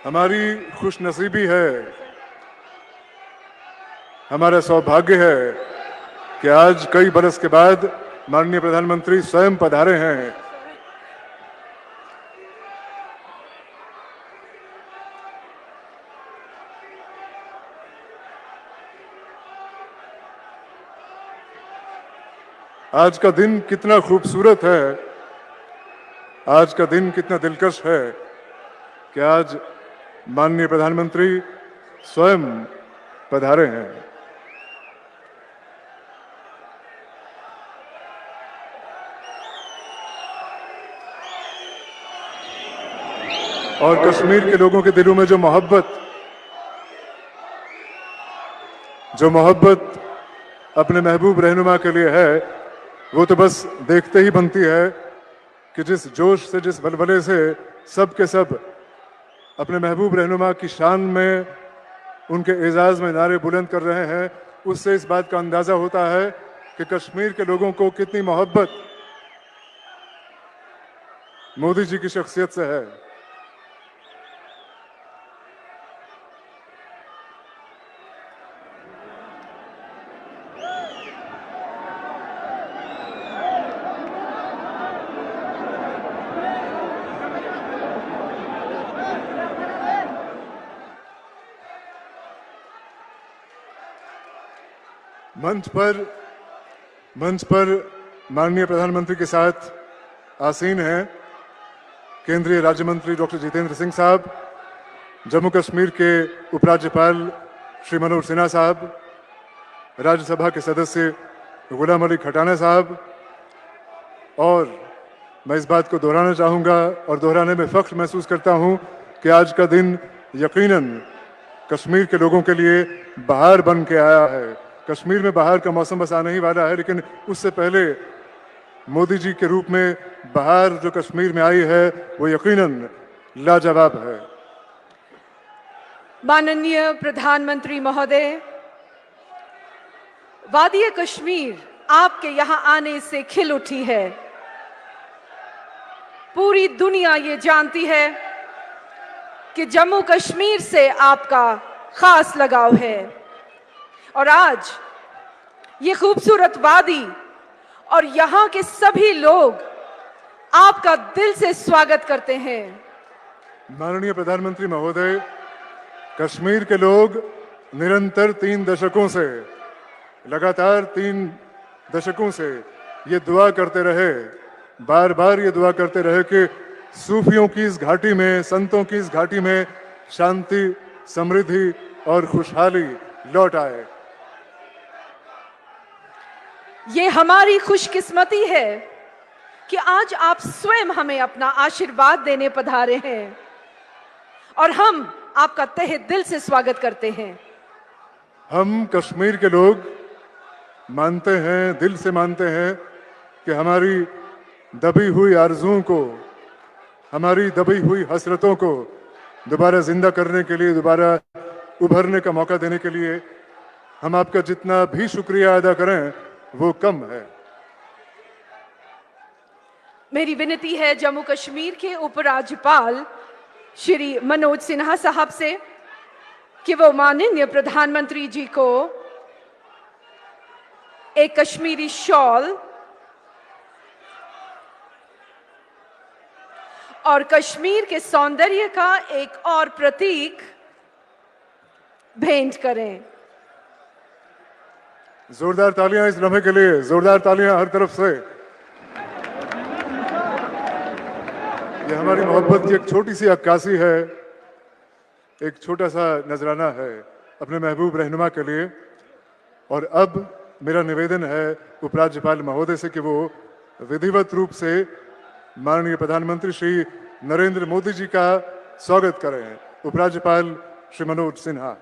हमारी खुशनसीबी है, हमारा सौभाग्य है कि आज कई बरस के बाद माननीय प्रधानमंत्री स्वयं पधारे हैं। आज का दिन कितना खूबसूरत है, आज का दिन कितना दिलकश है कि आज माननीय प्रधानमंत्री स्वयं पधारे हैं। और कश्मीर के लोगों के दिलों में जो मोहब्बत अपने महबूब रहनुमा के लिए है, वो तो बस देखते ही बनती है कि जिस जोश से, जिस बलबले से सब के सब अपने महबूब रहनुमा की शान में, उनके एजाज में नारे बुलंद कर रहे हैं, उससे इस बात का अंदाजा होता है कि कश्मीर के लोगों को कितनी मोहब्बत मोदी जी की शख्सियत से है। मंच पर माननीय प्रधानमंत्री के साथ आसीन हैं केंद्रीय राज्य मंत्री डॉक्टर जितेंद्र सिंह साहब, जम्मू कश्मीर के उपराज्यपाल श्री मनोज सिन्हा साहब, राज्यसभा के सदस्य गुलाम अली खटाना साहब। और मैं इस बात को दोहराना चाहूँगा और दोहराने में फख्र महसूस करता हूँ कि आज का दिन यकीनन कश्मीर के लोगों के लिए बहार बन के आया है। कश्मीर में बहार का मौसम बस आने ही वाला है, लेकिन उससे पहले मोदी जी के रूप में बहार जो कश्मीर में आई है वो यकीनन लाजवाब है। माननीय प्रधानमंत्री महोदय, वादी कश्मीर आपके यहां आने से खिल उठी है। पूरी दुनिया ये जानती है कि जम्मू कश्मीर से आपका खास लगाव है और आज ये खूबसूरत वादी और यहाँ के सभी लोग आपका दिल से स्वागत करते हैं। माननीय प्रधानमंत्री महोदय, कश्मीर के लोग निरंतर 3 दशकों से, लगातार 3 दशकों से ये दुआ करते रहे, बार बार ये दुआ करते रहे कि सूफियों की इस घाटी में, संतों की इस घाटी में शांति, समृद्धि और खुशहाली लौट आए। ये हमारी खुशकिस्मती है कि आज आप स्वयं हमें अपना आशीर्वाद देने पधारे हैं और हम आपका तहे दिल से स्वागत करते हैं। हम कश्मीर के लोग मानते हैं, दिल से मानते हैं कि हमारी दबी हुई आरज़ुओं को, हमारी दबी हुई हसरतों को दोबारा जिंदा करने के लिए, दोबारा उभरने का मौका देने के लिए हम आपका जितना भी शुक्रिया अदा करें वो कम है। मेरी विनती है जम्मू कश्मीर के उपराज्यपाल श्री मनोज सिन्हा साहब से कि वो माननीय प्रधानमंत्री जी को एक कश्मीरी शॉल और कश्मीर के सौंदर्य का एक और प्रतीक भेंट करें। जोरदार तालियां इस लम्हे के लिए, जोरदार तालियां हर तरफ से। ये हमारी मोहब्बत की एक छोटी सी अक्कासी है, एक छोटा सा नजराना है अपने महबूब रहनुमा के लिए। और अब मेरा निवेदन है उपराज्यपाल महोदय से कि वो विधिवत रूप से माननीय प्रधानमंत्री श्री नरेंद्र मोदी जी का स्वागत करें। उपराज्यपाल श्री मनोज सिन्हा।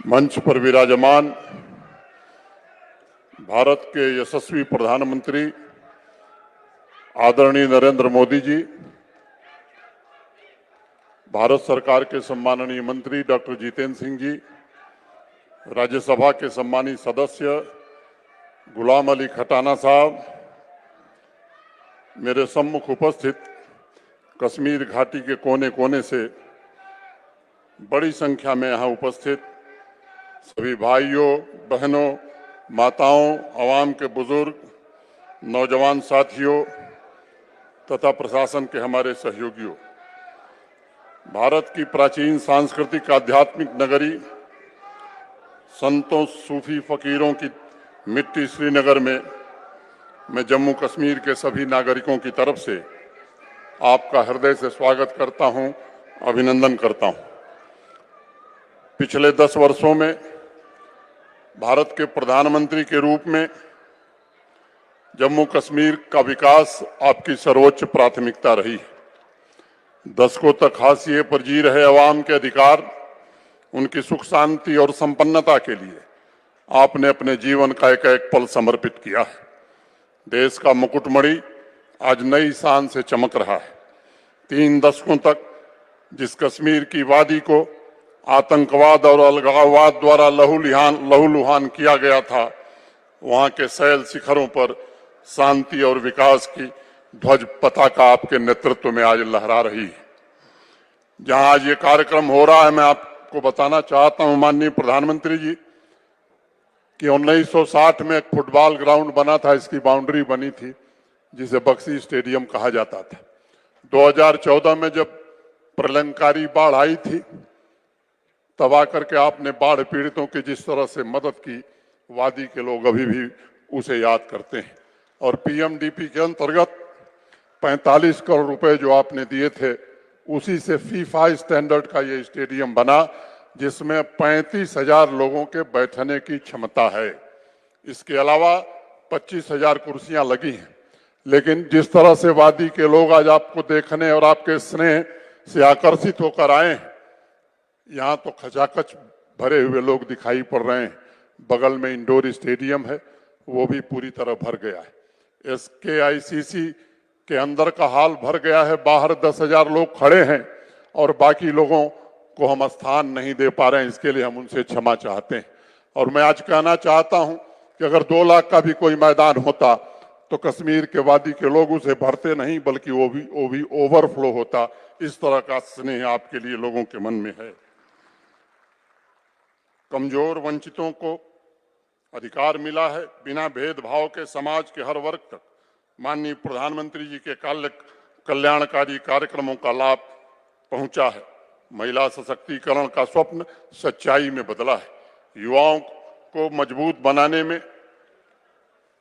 मंच पर विराजमान भारत के यशस्वी प्रधानमंत्री आदरणीय नरेंद्र मोदी जी, भारत सरकार के सम्माननीय मंत्री डॉक्टर जितेंद्र सिंह जी, राज्यसभा के सम्मानित सदस्य गुलाम अली खटाना साहब, मेरे सम्मुख उपस्थित कश्मीर घाटी के कोने कोने से बड़ी संख्या में यहाँ उपस्थित सभी भाइयों, बहनों, माताओं, आवाम के बुजुर्ग, नौजवान साथियों तथा प्रशासन के हमारे सहयोगियों, भारत की प्राचीन सांस्कृतिक आध्यात्मिक नगरी, संतों, सूफी फकीरों की मिट्टी श्रीनगर में मैं जम्मू कश्मीर के सभी नागरिकों की तरफ से आपका हृदय से स्वागत करता हूं, अभिनंदन करता हूं। पिछले 10 वर्षों में भारत के प्रधानमंत्री के रूप में जम्मू कश्मीर का विकास आपकी सर्वोच्च प्राथमिकता रही है। दशकों तक हाशिए पर जी रहे अवाम के अधिकार, उनकी सुख शांति और संपन्नता के लिए आपने अपने जीवन का एक एक पल समर्पित किया है। देश का मुकुटमणि आज नई शान से चमक रहा है। 3 दशकों तक जिस कश्मीर की वादी को आतंकवाद और अलगाववाद द्वारा लहूलुहान किया गया था, वहां के शैल शिखरों पर शांति और विकास की ध्वज पताका आपके नेतृत्व में आज लहरा रही है। जहां आज ये कार्यक्रम हो रहा है, मैं आपको बताना चाहता हूं माननीय प्रधानमंत्री जी कि 1960 में एक फुटबॉल ग्राउंड बना था, इसकी बाउंड्री बनी थी जिसे बक्सी स्टेडियम कहा जाता था। 2014 में जब प्रलंकारी बाढ़ आई थी, तब आकर के आपने बाढ़ पीड़ितों की जिस तरह से मदद की, वादी के लोग अभी भी उसे याद करते हैं। और पीएमडीपी के अंतर्गत 45 करोड़ रुपए जो आपने दिए थे, उसी से फीफा स्टैंडर्ड का ये स्टेडियम बना, जिसमें 35,000 लोगों के बैठने की क्षमता है। इसके अलावा 25,000 कुर्सियां लगी हैं। लेकिन जिस तरह से वादी के लोग आज आपको देखने और आपके स्नेह से आकर्षित होकर आए हैं, यहाँ तो खचाखच भरे हुए लोग दिखाई पड़ रहे हैं। बगल में इंडोर स्टेडियम है, वो भी पूरी तरह भर गया है। SKICC के अंदर का हाल भर गया है, बाहर 10,000 लोग खड़े हैं और बाकी लोगों को हम स्थान नहीं दे पा रहे हैं। इसके लिए हम उनसे क्षमा चाहते हैं। और मैं आज कहना चाहता हूं कि अगर 2 लाख का भी कोई मैदान होता तो कश्मीर के वादी के लोग उसे भरते नहीं, बल्कि वो भी ओवरफ्लो होता। इस तरह का स्नेह आपके लिए लोगों के मन में है। कमजोर वंचितों को अधिकार मिला है, बिना भेदभाव के समाज के हर वर्ग तक माननीय प्रधानमंत्री जी के कल्याणकारी कार्यक्रमों का लाभ पहुंचा है। महिला सशक्तिकरण का स्वप्न सच्चाई में बदला है। युवाओं को मजबूत बनाने में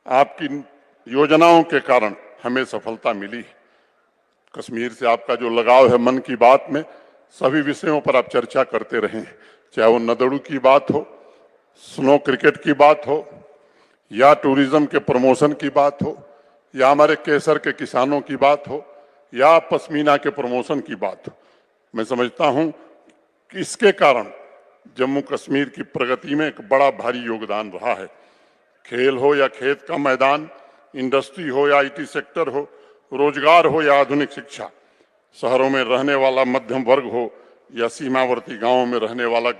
आपकी योजनाओं के कारण हमें सफलता मिली है। कश्मीर से आपका जो लगाव है, मन की बात में सभी विषयों पर आप चर्चा करते रहे हैं, चाहे वो नदड़ू की बात हो, स्नो क्रिकेट की बात हो, या टूरिज्म के प्रमोशन की बात हो, या हमारे केसर के किसानों की बात हो, या पश्मीना के प्रमोशन की बात हो। मैं समझता हूं कि इसके कारण जम्मू कश्मीर की प्रगति में एक बड़ा भारी योगदान रहा है। खेल हो या खेत का मैदान, इंडस्ट्री हो या IT सेक्टर हो, रोजगार हो या आधुनिक शिक्षा, शहरों में रहने वाला मध्यम वर्ग हो या सीमावर्ती गांवों में रहने वाला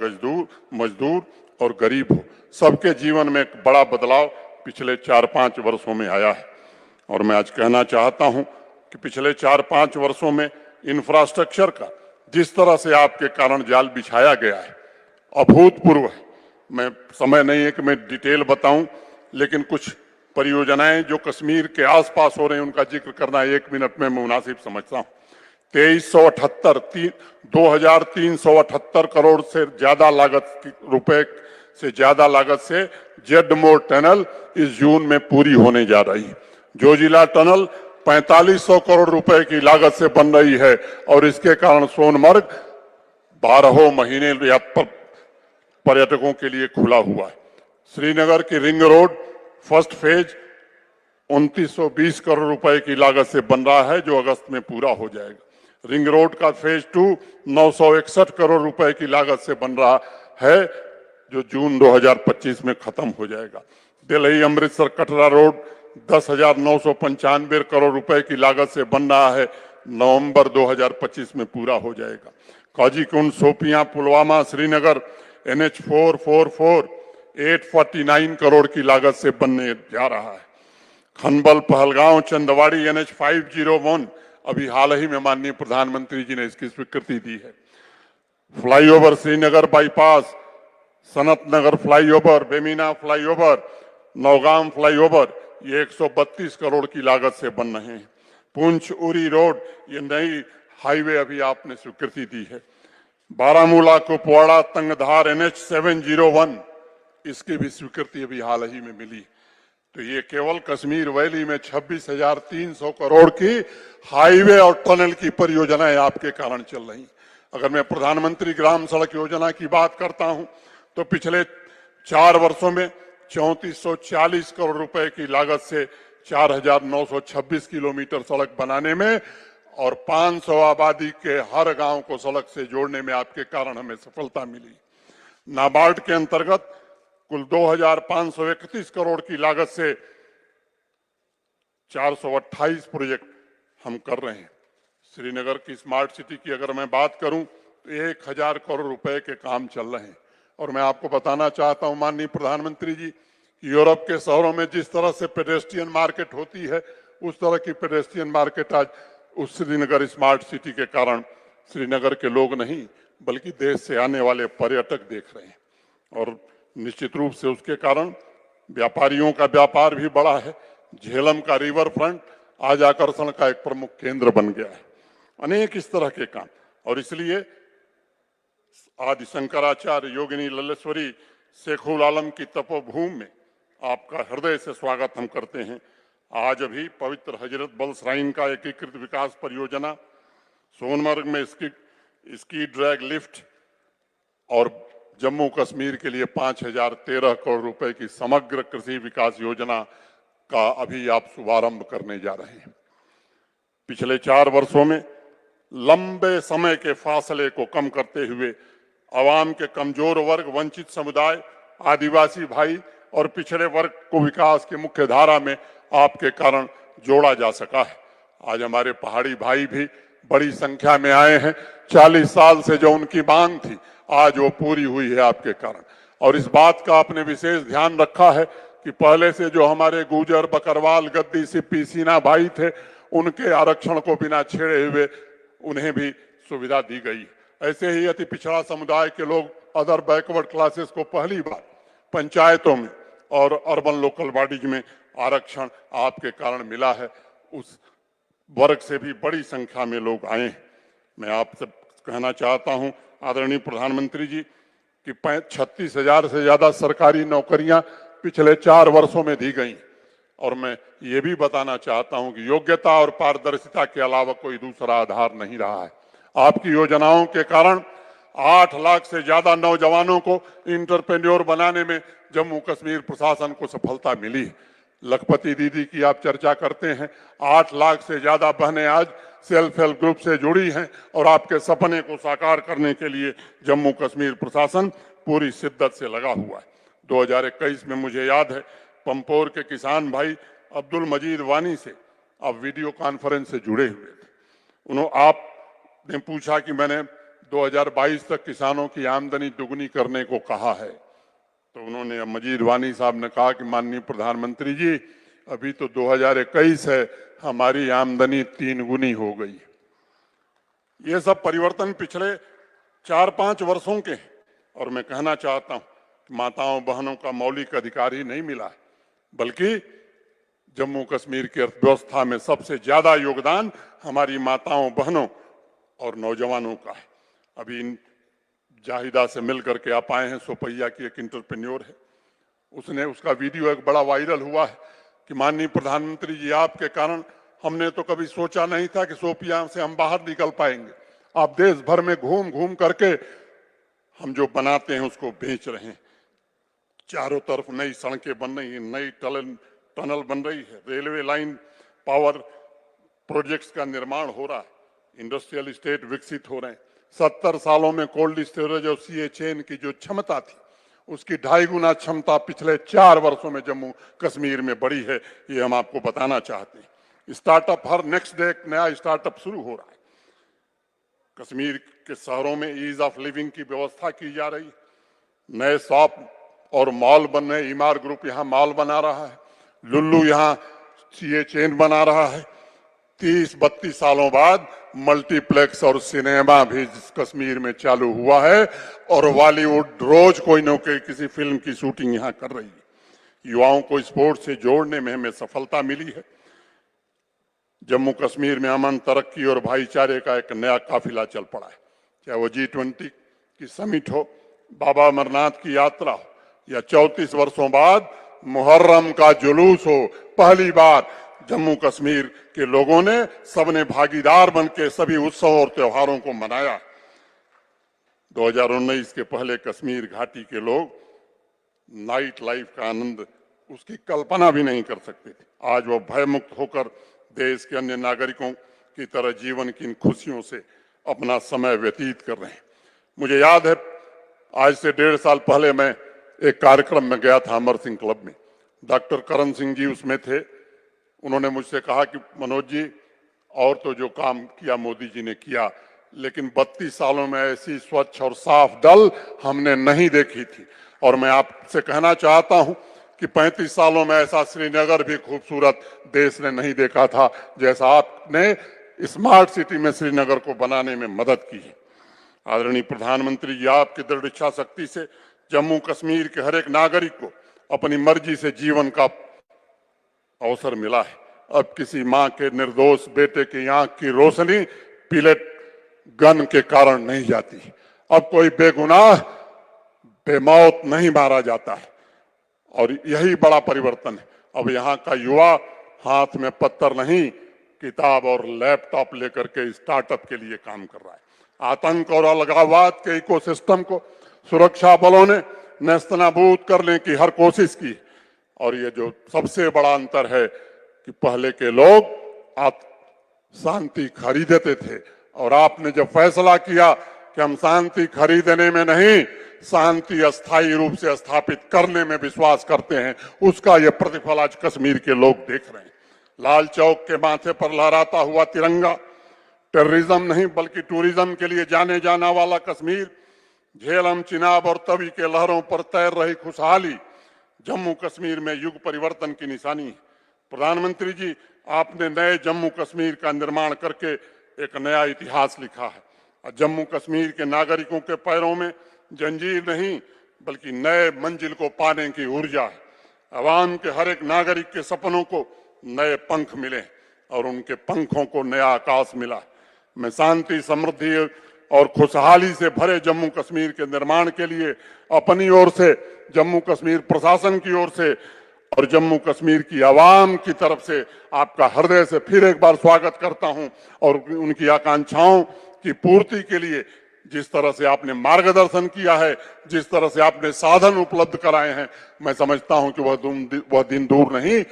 मजदूर और गरीब हो, सबके जीवन में एक बड़ा बदलाव पिछले 4-5 वर्षों में आया है। और मैं आज कहना चाहता हूं कि पिछले 4-5 वर्षों में इंफ्रास्ट्रक्चर का जिस तरह से आपके कारण जाल बिछाया गया है, अभूतपूर्व है। मैं समय नहीं है कि मैं डिटेल बताऊं, लेकिन कुछ परियोजनाएं जो कश्मीर के आसपास हो रही हैं, उनका जिक्र करना 1 मिनट में मुनासिब समझता हूं। 2378 करोड़ से ज्यादा लागत से जेडमोर टनल इस जून में पूरी होने जा रही है। जोजिला टनल 4500 करोड़ रुपए की लागत से बन रही है और इसके कारण सोनमर्ग 12 महीने पर्यटकों के लिए खुला हुआ है। श्रीनगर की ring road first phase 2920 crore रुपए की लागत से बन रहा है, जो अगस्त में पूरा हो जाएगा। रिंग रोड का फेज 2 961 करोड़ रुपए की लागत से बन रहा है, जो जून 2025 में खत्म हो जाएगा। दिल्ली अमृतसर कटरा रोड 10,995 करोड़ रुपए की लागत से बन रहा है, नवंबर 2025 में पूरा हो जाएगा। काजीकुंड शोपियां पुलवामा श्रीनगर NH 444 849 करोड़ की लागत से बनने जा रहा है। खनबल पहलगांव चंदवाड़ी NH 501 अभी हाल ही में माननीय प्रधानमंत्री जी ने इसकी स्वीकृति दी है। Flyover Srinagar bypass, Sanat Nagar flyover, Bemina flyover, Nowgam flyover, ये 132 करोड़ की लागत से बन रहे हैं। पुंछ उरी रोड, ये नई हाईवे अभी आपने स्वीकृति दी है। बारामूला कुपवाड़ा तंगधार NH 701, इसकी भी स्वीकृति अभी हाल ही में मिली। तो ये केवल कश्मीर वैली में 26,300 करोड़ की हाईवे और टनल की परियोजनाएं आपके कारण चल रही। अगर मैं प्रधानमंत्री ग्राम सड़क योजना की बात करता हूं तो पिछले 4 वर्षों में 3440 करोड़ रुपए की लागत से 4,926 किलोमीटर सड़क बनाने में और 500 आबादी के हर गांव को सड़क से जोड़ने में आपके कारण हमें सफलता मिली। नाबार्ड के अंतर्गत कुल 2,531 करोड़ की लागत से 428 प्रोजेक्ट हम कर रहे हैं। श्रीनगर की स्मार्ट सिटी की अगर मैं बात करूं तो 1,000 करोड़ रुपए के काम चल रहे हैं। और मैं आपको बताना चाहता हूं माननीय प्रधानमंत्री जी, यूरोप के शहरों में जिस तरह से पेडेस्ट्रियन मार्केट होती है, उस तरह की पेडेस्ट्रियन मार्केट आज उस श्रीनगर स्मार्ट सिटी के कारण श्रीनगर के लोग नहीं बल्कि देश से आने वाले पर्यटक देख रहे हैं। और निश्चित रूप से उसके कारण व्यापारियों का व्यापार भी बढ़ा है। झेलम का रिवर फ्रंट आज आकर्षण का एक प्रमुख केंद्र बन गया है। अनेक इस तरह के काम, और इसलिए आदि शंकराचार्य योगिनी लल्लेश्वरी शेखुल आलम की तपोभूमि में आपका हृदय से स्वागत हम करते हैं। आज अभी पवित्र हजरत बल श्राइन का एकीकृत विकास परियोजना, सोनमर्ग में स्की ड्रैग लिफ्ट और जम्मू कश्मीर के लिए 5,013 करोड़ रुपए की समग्र कृषि विकास योजना का अभी आप शुभारंभ करने जा रहे हैं। पिछले 4 वर्षों में लंबे समय के फासले को कम करते हुए आवाम के कमजोर वर्ग, वंचित समुदाय, आदिवासी भाई और पिछड़े वर्ग को विकास की मुख्य धारा में आपके कारण जोड़ा जा सका है। आज हमारे पहाड़ी भाई भी बड़ी संख्या में आए हैं। 40 साल से जो उनकी मांग थी आज वो पूरी हुई है आपके कारण। और इस बात का आपने विशेष ध्यान रखा है कि पहले से जो हमारे गुर्जर, बकरवाल, गद्दी, सिप्पी, सीना भाई थे, उनके आरक्षण को बिना छेड़े हुए उन्हें भी सुविधा दी गई। ऐसे ही अति पिछड़ा समुदाय के लोग, अदर बैकवर्ड क्लासेस को पहली बार पंचायतों में और अर्बन लोकल बॉडीज में आरक्षण आपके कारण मिला है। उस वर्ग से भी बड़ी संख्या में लोग आए हैं। मैं आपसे कहना चाहता हूं आदरणीय प्रधानमंत्री जी कि 36,000 से ज्यादा सरकारी नौकरियां पिछले 4 वर्षों में दी गई। और मैं ये भी बताना चाहता हूं कि योग्यता और पारदर्शिता के अलावा कोई दूसरा आधार नहीं रहा है। आपकी योजनाओं के कारण 8 लाख से ज्यादा नौजवानों को इंटरप्रेन्योर बनाने में जम्मू कश्मीर प्रशासन को सफलता मिली है। लखपति दीदी की आप चर्चा करते हैं, 8 लाख से ज्यादा बहनें आज सेल्फ हेल्प ग्रुप से जुड़ी हैं और आपके सपने को साकार करने के लिए जम्मू कश्मीर प्रशासन पूरी शिद्दत से लगा हुआ है। 2021 में मुझे याद है पंपोर के किसान भाई अब्दुल मजीद वानी से आप वीडियो कॉन्फ्रेंस से जुड़े हुए थे। आपने पूछा कि मैंने 2022 तक किसानों की आमदनी दुगनी करने को कहा है, तो उन्होंने मजीद वानी साहब ने कहा कि माननीय प्रधानमंत्री जी अभी तो 2021 है, हमारी आमदनी 3 गुनी हो गई। ये सब परिवर्तन पिछले 4-5 वर्षों के हैं। और मैं कहना चाहता हूं कि माताओं बहनों का मौलिक अधिकार ही नहीं मिला है, बल्कि जम्मू कश्मीर की अर्थव्यवस्था में सबसे ज्यादा योगदान हमारी माताओं बहनों और नौजवानों का है। अभी जाहिदा से मिलकर के आप आए हैं, सोपैया की एक इंटरप्रेन्योर है, उसका वीडियो एक बड़ा वायरल हुआ है कि माननीय प्रधानमंत्री जी आपके कारण हमने तो कभी सोचा नहीं था कि सोपिया से हम बाहर निकल पाएंगे। आप देश भर में घूम घूम करके हम जो बनाते हैं उसको बेच रहे हैं। चारों तरफ नई सड़कें बन रही हैं, नई टनल बन रही है, रेलवे लाइन, पावर प्रोजेक्ट्स का निर्माण हो रहा है, इंडस्ट्रियल स्टेट विकसित हो रहे हैं। 70 सालों में कोल्ड स्टोरेज और सीए चेन की जो क्षमता थी उसकी 2.5 गुना क्षमता पिछले 4 वर्षों में जम्मू कश्मीर में बढ़ी है, ये हम आपको बताना चाहते हैं। स्टार्टअप हर नेक्स्ट डे एक नया स्टार्टअप शुरू हो रहा है। कश्मीर के शहरों में ईज ऑफ लिविंग की व्यवस्था की जा रही है। नए शॉप और मॉल बन रहे, ईमार ग्रुप यहाँ मॉल बना रहा है, लुल्लू यहाँ सीए चेन बना रहा है। 30-32 सालों बाद मल्टीप्लेक्स और सिनेमा भी कश्मीर में चालू हुआ है और बॉलीवुड रोज कोई न कोई किसी फिल्म की शूटिंग यहाँ कर रही है। युवाओं को स्पोर्ट्स से जोड़ने में हमें सफलता मिली है। जम्मू कश्मीर में अमन, तरक्की और भाईचारे का एक नया काफिला चल पड़ा है। चाहे वो G20 की समिट हो, बाबा अमरनाथ की यात्रा हो या 34 वर्षों बाद मुहर्रम का जुलूस हो, पहली बार जम्मू कश्मीर के लोगों ने सबने भागीदार बनकर सभी उत्सव और त्योहारों को मनाया। 2019 के पहले कश्मीर घाटी के लोग नाइट लाइफ का आनंद उसकी कल्पना भी नहीं कर सकते थे। आज वो भयमुक्त होकर देश के अन्य नागरिकों की तरह जीवन की इन खुशियों से अपना समय व्यतीत कर रहे हैं। मुझे याद है, आज से 1.5 साल पहले मैं एक कार्यक्रम में गया था अमर सिंह क्लब में। डॉक्टर करण सिंह जी उसमें थे। उन्होंने मुझसे कहा कि मनोज जी, और तो जो काम किया मोदी जी ने किया, लेकिन 32 सालों में ऐसी स्वच्छ और साफ डल हमने नहीं देखी थी। और मैं आपसे कहना चाहता हूं कि 35 सालों में ऐसा श्रीनगर भी खूबसूरत देश ने नहीं देखा था जैसा आपने स्मार्ट सिटी में श्रीनगर को बनाने में मदद की है। आदरणीय प्रधानमंत्री जी, आपकी दृढ़ इच्छा शक्ति से जम्मू कश्मीर के हर एक नागरिक को अपनी मर्जी से जीवन का अवसर मिला है। अब किसी मां के निर्दोष बेटे की आंख की रोशनी पिलेट गन के कारण नहीं जाती। अब कोई बेगुनाह बेमौत नहीं मारा जाता है और यही बड़ा परिवर्तन है। अब यहाँ का युवा हाथ में पत्थर नहीं, किताब और लैपटॉप लेकर के स्टार्टअप के लिए काम कर रहा है। आतंक और अलगाववाद के इकोसिस्टम को सुरक्षा बलों ने नेस्तनाबूद करने की हर कोशिश की। और ये जो सबसे बड़ा अंतर है कि पहले के लोग शांति खरीदते थे और आपने जब फैसला किया कि हम शांति खरीदने में नहीं, शांति अस्थायी रूप से स्थापित करने में विश्वास करते हैं, उसका यह प्रतिफल आज कश्मीर के लोग देख रहे हैं। लाल चौक के माथे पर लहराता हुआ तिरंगा, टेररिज्म नहीं बल्कि टूरिज्म के लिए जाने जाना वाला कश्मीर, झेलम, चिनाब और तवी के लहरों पर तैर रही खुशहाली जम्मू कश्मीर में युग परिवर्तन की निशानी है। प्रधानमंत्री जी, आपने नए जम्मू कश्मीर का निर्माण करके एक नया इतिहास लिखा है। और जम्मू कश्मीर के नागरिकों के पैरों में जंजीर नहीं बल्कि नए मंजिल को पाने की ऊर्जा है। अवाम के हर एक नागरिक के सपनों को नए पंख मिले और उनके पंखों को नया आकाश मिला। मैं शांति, समृद्धि और खुशहाली से भरे जम्मू कश्मीर के निर्माण के लिए अपनी ओर से, जम्मू कश्मीर प्रशासन की ओर से और जम्मू कश्मीर की आवाम की तरफ से आपका हृदय से फिर एक बार स्वागत करता हूं। और उनकी आकांक्षाओं की पूर्ति के लिए जिस तरह से आपने मार्गदर्शन किया है, जिस तरह से आपने साधन उपलब्ध कराए हैं, मैं समझता हूं कि वह दिन दूर नहीं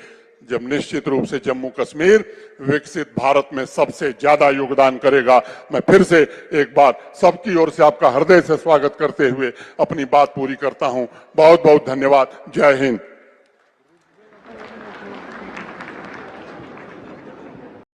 जब निश्चित रूप से जम्मू कश्मीर विकसित भारत में सबसे ज्यादा योगदान करेगा। मैं फिर से एक बार सबकी ओर से आपका हृदय से स्वागत करते हुए अपनी बात पूरी करता हूं। बहुत बहुत धन्यवाद। जय हिंद।